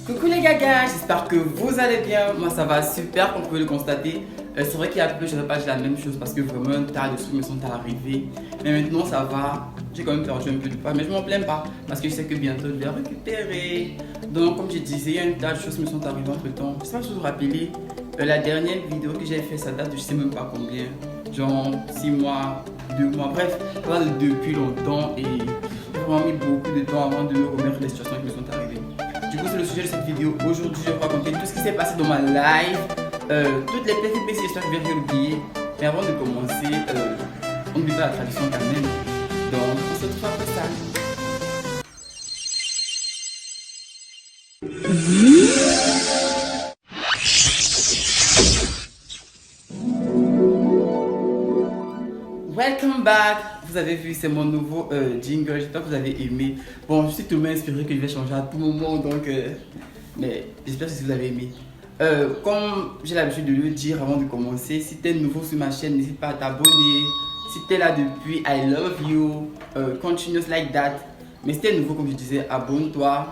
Coucou les gagas, j'espère que vous allez bien. Moi ça va super, comme vous pouvez le constater. C'est vrai qu'il y a peu, je n'aurais pas dit la même chose parce que vraiment un tas de trucs me sont arrivés. Mais maintenant ça va, j'ai quand même perdu un peu de poids, mais je m'en plains pas parce que je sais que bientôt je vais récupérer. Donc comme je disais, un tas de choses me sont arrivées entre temps. Je sais pas si vous vous rappelez, la dernière vidéo que j'ai fait, ça date de je sais même pas combien. Genre 6 mois, 2 mois, bref, ça date de depuis longtemps et j'ai vraiment mis beaucoup de temps avant de me remettre les situations qui me sont arrivées. Du coup, c'est le sujet de cette vidéo. Aujourd'hui, je vais vous raconter tout ce qui s'est passé dans ma live, toutes les petites histoires que je vais oublier. Mais avant de commencer, on n'oublie pas la tradition quand même. Donc, on se retrouve après ça. Welcome back. Vous avez vu, c'est mon nouveau jingle. J'espère que vous avez aimé. Bon, je suis tellement inspiré que je vais changer à tout moment. Donc, mais j'espère que vous avez aimé. Comme j'ai l'habitude de le dire avant de commencer, si tu es nouveau sur ma chaîne, n'hésite pas à t'abonner. Si tu es là depuis, I love you. Continuous like that. Mais si tu es nouveau, comme je disais, abonne-toi,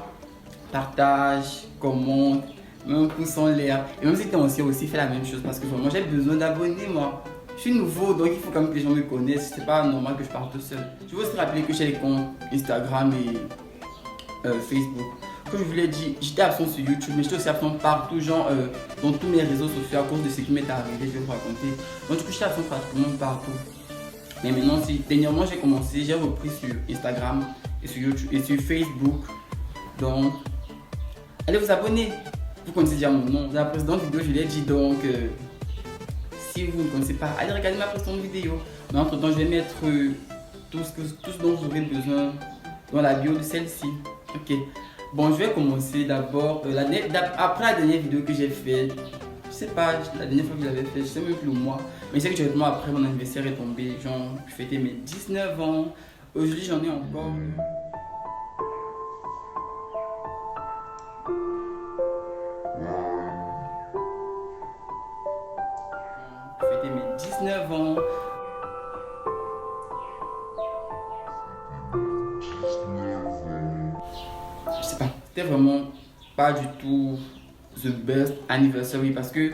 partage, commente, mets un pouce en l'air. Et même si tu es ancien aussi, fais la même chose parce que vraiment j'ai besoin d'abonnés moi. Je suis nouveau, donc il faut quand même que les gens me connaissent. C'est pas normal que je parte tout seul. Je veux aussi rappeler que j'ai les comptes Instagram et Facebook. Comme je vous l'ai dit, j'étais absent sur YouTube, mais j'étais aussi absent partout, genre dans tous mes réseaux sociaux à cause de ce qui m'est arrivé. Je vais vous raconter. Donc du coup, j'étais absent pratiquement partout. Mais maintenant, dernièrement, j'ai commencé, j'ai repris sur Instagram et sur YouTube et sur Facebook. Donc, allez vous abonner. Vous connaissez déjà mon nom. Dans la précédente vidéo, je l'ai dit donc. Si vous ne connaissez pas, allez regarder ma précédente vidéo. Mais entre temps, je vais mettre tout ce dont vous aurez besoin dans la bio de celle-ci. Ok. Bon, je vais commencer d'abord. Après la dernière vidéo que j'ai faite, je sais pas, la dernière fois que je l'avais fait, je sais même plus le mois. Mais je sais que directement après mon anniversaire est tombé. Genre, je fêtais mes 19 ans. Aujourd'hui, j'en ai encore. Je fêtais mes 19 ans. Je sais pas, c'était vraiment pas du tout the best anniversary parce que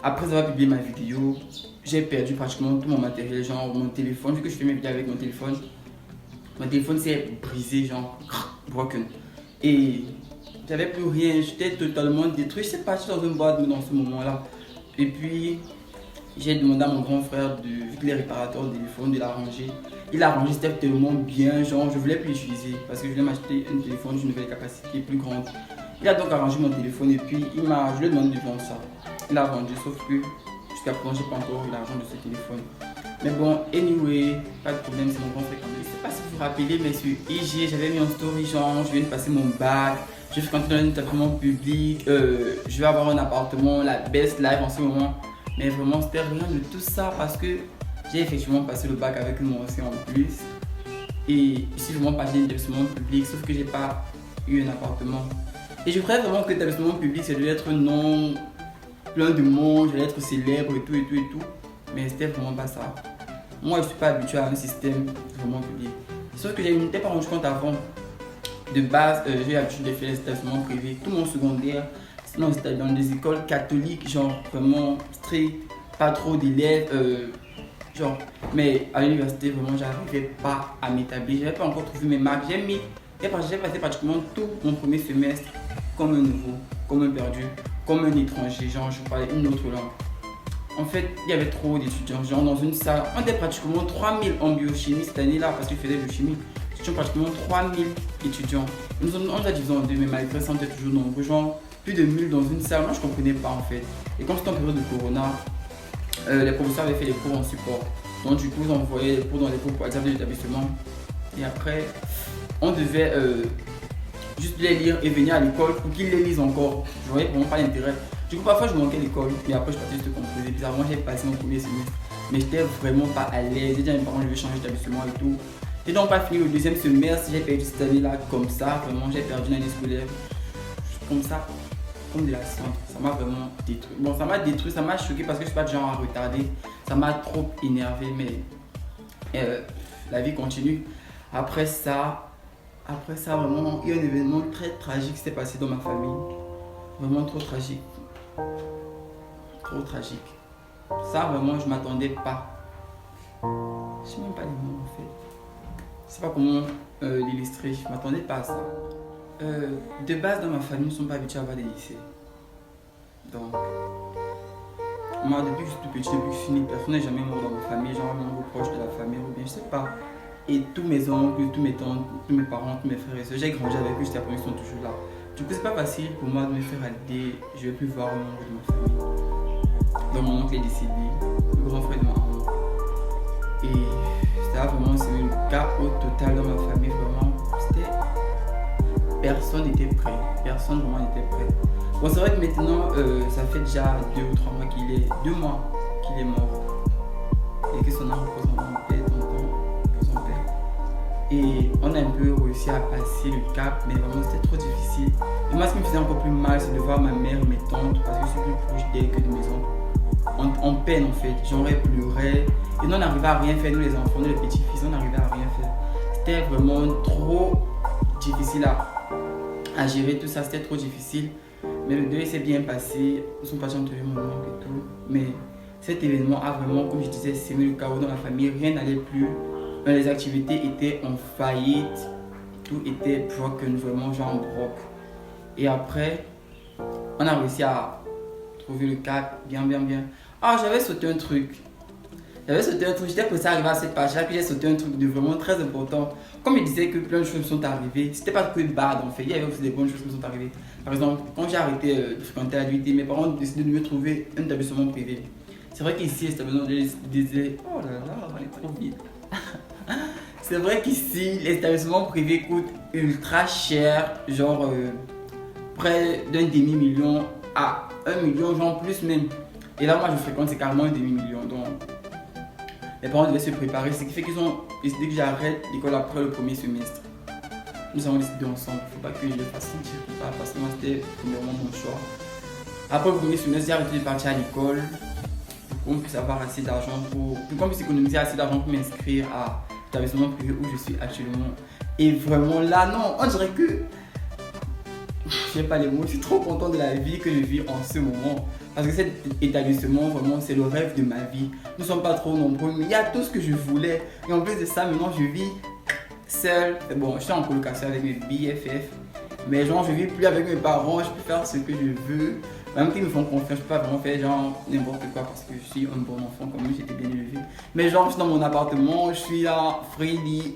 après avoir publié ma vidéo, j'ai perdu pratiquement tout mon matériel, genre mon téléphone, vu que je fais mes vidéos avec mon téléphone s'est brisé, genre broken. Et j'avais plus rien, j'étais totalement détruit, je sais pas, je suis dans une boîte dans ce moment-là. Et puis j'ai demandé à mon grand frère, vu qu'il est réparateur de téléphone, de l'arranger. Il a arrangé, c'était tellement bien, genre je voulais plus l'utiliser parce que je voulais m'acheter un téléphone d'une nouvelle capacité plus grande. Il a donc arrangé mon téléphone et puis je lui ai demandé de vendre ça. Il a vendu, sauf que jusqu'à présent j'ai pas encore eu l'argent de ce téléphone. Mais bon, anyway, pas de problème, c'est mon grand frère quand même. Je sais pas si vous vous rappelez, mais sur IG, j'avais mis en story genre je viens de passer mon bac, je vais fréquenter dans un établissement public, je vais avoir un appartement, la best life en ce moment. Mais vraiment, c'était rien de tout ça parce que j'ai effectivement passé le bac avec une mention en plus. Et je suis vraiment passé l'établissement public, sauf que j'ai pas eu un appartement. Et je croyais vraiment que l'établissement public, ça devait être non plein de monde, j'allais être célèbre et tout et tout et tout. Mais c'était vraiment pas ça. Moi, je suis pas habitué à un système vraiment public. Sauf que je ne m'étais pas rendu compte avant. De base, j'ai l'habitude de faire les établissements privés. Tout mon secondaire, non, c'était dans des écoles catholiques, genre vraiment strict, pas trop d'élèves, genre. Mais à l'université, vraiment, j'arrivais pas à m'établir. J'avais pas encore trouvé mes marques. J'ai passé pratiquement tout mon premier semestre comme un nouveau, comme un perdu, comme un étranger, genre je parlais une autre langue. En fait, il y avait trop d'étudiants, genre dans une salle, on était pratiquement 3000 en biochimie cette année-là parce que je faisais biochimie. C'était pratiquement 3000 étudiants. On l'a divisé en deux, mais malgré ça, on était toujours nombreux, genre plus de 1000 dans une salle. Moi, je comprenais pas en fait. Et comme c'était en période de corona, les professeurs avaient fait les cours en support. Donc du coup, ils envoyaient les cours dans les cours par exemple de l'établissement. Et après, on devait juste les lire et venir à l'école pour qu'ils les lisent encore. Je voyais vraiment pas l'intérêt. Du coup, parfois je manquais l'école, mais après je partais juste composer. Bizarrement, j'ai passé mon premier semestre, mais j'étais vraiment pas à l'aise. J'ai dit à mes parents, je vais changer d'établissement et tout. J'ai donc pas fini le deuxième semestre, j'ai perdu cette année-là comme ça. Vraiment, j'ai perdu l'année scolaire comme ça, comme de la cendre. Ça m'a vraiment détruit. Bon, ça m'a détruit, ça m'a choqué parce que je suis pas du genre à retarder. Ça m'a trop énervé, mais la vie continue. Après ça, Après ça, vraiment, il y a un événement très tragique qui s'est passé dans ma famille. Vraiment trop tragique. Trop tragique. Ça, vraiment, je m'attendais pas. Je sais même pas les mots en fait. Je sais pas comment l'illustrer. Je m'attendais pas à ça. De base, dans ma famille, nous ne sommes pas habitués à avoir des lycées. Donc, moi, depuis que je suis tout petit, depuis que je suis né, personne n'est jamais mort dans ma famille. Genre, membre proche de la famille ou bien, je sais pas. Et tous mes oncles, tous mes tantes, tous mes parents, tous mes frères et soeurs, j'ai grandi avec eux jusqu'à présent, ils sont toujours là. Du coup, c'est pas facile pour moi de me faire à l'idée. Je vais plus voir un membre de ma famille. Donc, mon oncle est décédé, le grand frère de ma maman. Et ça vraiment, c'est le chaos total dans ma famille. Vraiment, c'était. Personne n'était prêt. Personne vraiment n'était prêt. Bon, c'est vrai que maintenant, ça fait déjà 2 ou 3 mois qu'il est. 2 mois qu'il est mort. Et que son âme repose en paix, pour son père. Et on a un peu réussi à passer le cap, mais vraiment c'était trop difficile. Et moi, ce qui me faisait encore plus mal, c'est de voir ma mère et mes tantes, parce que je suis plus proche d'elles que de mes oncles, en peine en fait. J'aurais pleuré. Et nous, on n'arrivait à rien faire, nous les enfants, nous les petits-fils, on n'arrivait à rien faire. C'était vraiment trop difficile à gérer tout ça, c'était trop difficile. Mais le deuil s'est bien passé, nous sommes partis enterrer mon oncle et tout. Mais cet événement a vraiment, comme je disais, sémé le chaos dans la famille, rien n'allait plus. Les activités étaient en faillite, tout était broken, vraiment genre en broc. Et après, on a réussi à trouver le cap, bien. Ah, j'avais sauté un truc. J'étais pressé à arriver à cette page-là, puis j'ai sauté un truc de vraiment très important. Comme je disais que plein de choses sont arrivées, c'était pas que bad en fait, il y avait aussi des bonnes choses qui sont arrivées. Par exemple, quand j'ai arrêté de fréquenter l'adulté, mes parents ont décidé de me trouver un établissement privé. C'est vrai qu'ici, l'établissement disait, oh là là, on est trop vite. C'est vrai qu'ici, les établissements privés coûtent ultra cher, genre près d'un demi-million à 1 million, genre plus même. Et là, moi, je fréquente, c'est carrément un demi-million. Donc, mes parents devaient se préparer, ce qui fait qu'ils ont décidé que j'arrête l'école après le premier semestre. Nous avons décidé ensemble, il ne faut pas que je le fasse sentir pas, parce que moi, c'était premièrement mon choix. Après le premier semestre, j'ai arrêté de partir à l'école pour qu'on puisse avoir assez d'argent pour qu'on puisse économiser assez d'argent pour m'inscrire à l'établissement privé où je suis actuellement. Et vraiment là, non, on dirait que je n'ai pas les mots, je suis trop content de la vie que je vis en ce moment. Parce que cet établissement, vraiment, c'est le rêve de ma vie. Nous ne sommes pas trop nombreux, mais il y a tout ce que je voulais. Et en plus de ça, maintenant, je vis seul. Bon, je suis en colocation avec mes BFF. Mais genre, je vis plus avec mes parents, je peux faire ce que je veux. Même qu'ils me font confiance, je ne peux pas vraiment faire genre n'importe quoi parce que je suis un bon enfant, comme moi, j'étais bien élevé. Mais genre, je suis dans mon appartement, je suis là, freely.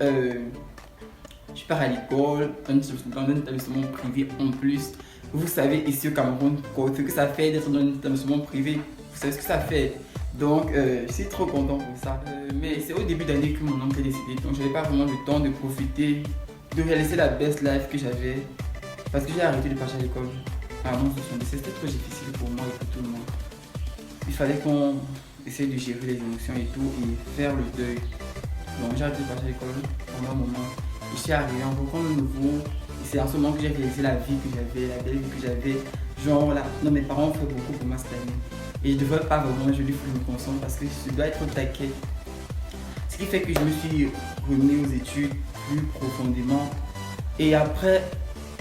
Je pars à l'école, dans un établissement privé en plus. Vous savez ici au Cameroun ce que ça fait d'être dans un établissement privé. Vous savez ce que ça fait. Donc je suis trop content pour ça. Mais c'est au début d'année que mon oncle est décédé. Donc je n'avais pas vraiment le temps de profiter, de réaliser la best life que j'avais. Parce que j'ai arrêté de partir à l'école avant son décès. C'était trop difficile pour moi et pour tout le monde. Il fallait qu'on essaye de gérer les émotions et tout et faire le deuil. Donc j'ai arrêté de partir à l'école pendant un moment. Je suis arrivé en rencontre de nouveau. C'est en ce moment que j'ai réalisé la vie que j'avais, la belle vie que j'avais. Genre là, non, mes parents ont fait beaucoup pour moi cette année. Et je ne devrais pas vraiment, je lui faut me concentrer parce que je dois être au taquet. Ce qui fait que je me suis remis aux études plus profondément. Et après,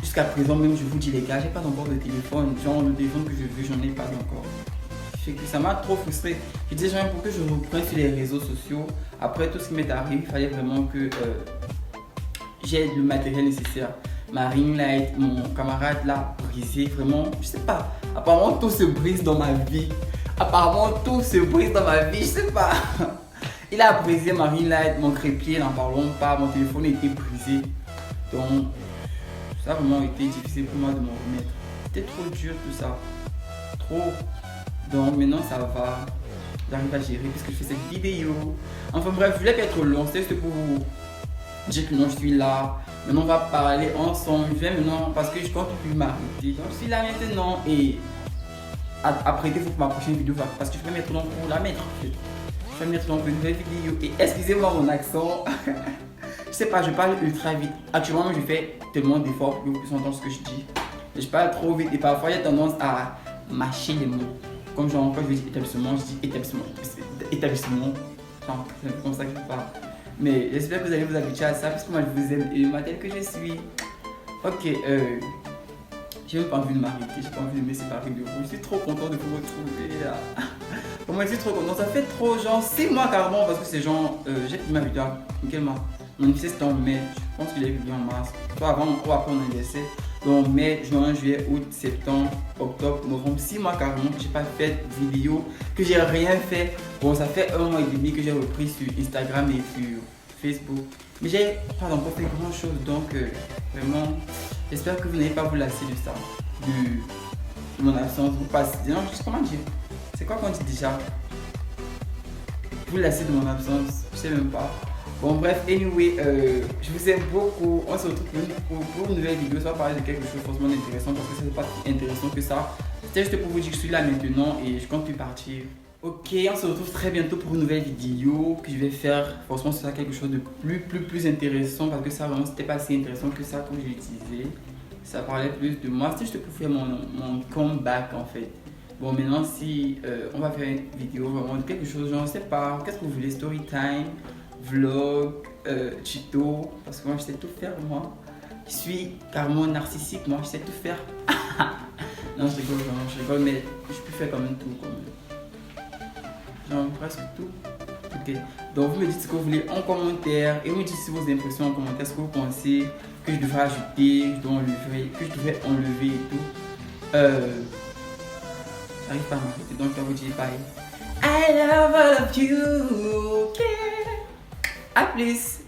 jusqu'à présent même, je vous dis les gars, j'ai pas encore de téléphone. Genre le téléphone que je veux, j'en ai pas encore. Fait que ça m'a trop frustré. Je disais genre pour que je reprenne sur les réseaux sociaux. Après tout ce qui m'est arrivé, il fallait vraiment que j'ai le matériel nécessaire. Ma ring light, mon camarade l'a brisé, vraiment, je sais pas. Apparemment tout se brise dans ma vie. Je sais pas. Il a brisé ma ring light, mon crépier, n'en parlons pas, mon téléphone était brisé. Donc, ça a vraiment été difficile pour moi de m'en remettre. C'était trop dur tout ça. Trop. Donc maintenant ça va. J'arrive à gérer puisque je fais cette vidéo. Enfin bref, je voulais pas être long, c'était juste pour vous dire que non, je suis là. Maintenant on va parler ensemble. Je vais maintenant parce que je compte plus m'arrêter. Je suis là maintenant et apprêtez-vous pour ma prochaine vidéo parce que je vais mettre long pour la mettre. Je vais mettre long pour une nouvelle vidéo. Et excusez-moi mon accent. Je sais pas, je parle ultra vite. Actuellement je fais tellement d'efforts pour que vous puissiez entendre ce que je dis. Et je parle trop vite et parfois j'ai tendance à mâcher les mots. Comme genre quand je dis établissement, je dis établissement. Genre, c'est un peu comme ça que je parle. Mais j'espère que vous allez vous habituer à ça, parce que moi je vous aime et ma telle que je suis. Ok, j'ai même pas envie de m'arrêter, j'ai pas envie de me séparer de vous. Je suis trop content de vous retrouver là. Moi je suis trop content, ça fait trop genre 6 mois carrément, parce que c'est genre, j'ai pris ma vidéo, quel mois? Mon anniversaire c'était en mai, je pense qu'il est publié en mars, soit avant ou après mon anniversaire. Donc mai, juin, juillet, août, septembre, octobre, novembre, 6 mois carrément que j'ai pas fait de vidéo, que j'ai rien fait. Bon, ça fait 1 mois et demi que j'ai repris sur Instagram et sur Facebook. Mais j'ai pas encore fait grand chose, donc vraiment, j'espère que vous n'allez pas vous lasser de ça, de mon absence. Vous passez, non, comment dire? C'est quoi qu'on dit déjà? Vous lasser de mon absence, je sais même pas. Bon bref, anyway, je vous aime beaucoup. On se retrouve pour une nouvelle vidéo. Ça va parler de quelque chose de forcément intéressant, parce que c'est pas si intéressant que ça. C'était juste pour vous dire que je suis là maintenant et je compte plus partir. Ok, on se retrouve très bientôt pour une nouvelle vidéo que je vais faire. Franchement, c'est quelque chose de plus intéressant, parce que ça vraiment c'était pas si intéressant que ça comme je l'utilisais. Ça parlait plus de moi. C'était juste pour faire mon comeback en fait. Bon, maintenant, si on va faire une vidéo vraiment de quelque chose, genre, je sais pas, qu'est-ce que vous voulez, story time, vlog, tuto, parce que moi je sais tout faire moi. Je suis carrément narcissique, moi je sais tout faire. Non, je rigole vraiment, je rigole, mais je peux faire quand même tout, quand même. Genre presque tout. Ok, donc vous me dites ce que vous voulez en commentaire et vous me dites vos impressions en commentaire, ce que vous pensez que je devrais ajouter, que je devrais enlever et tout. J'arrive pas à m'arrêter, donc je vais vous dire bye. I love all of you. Okay. À plus.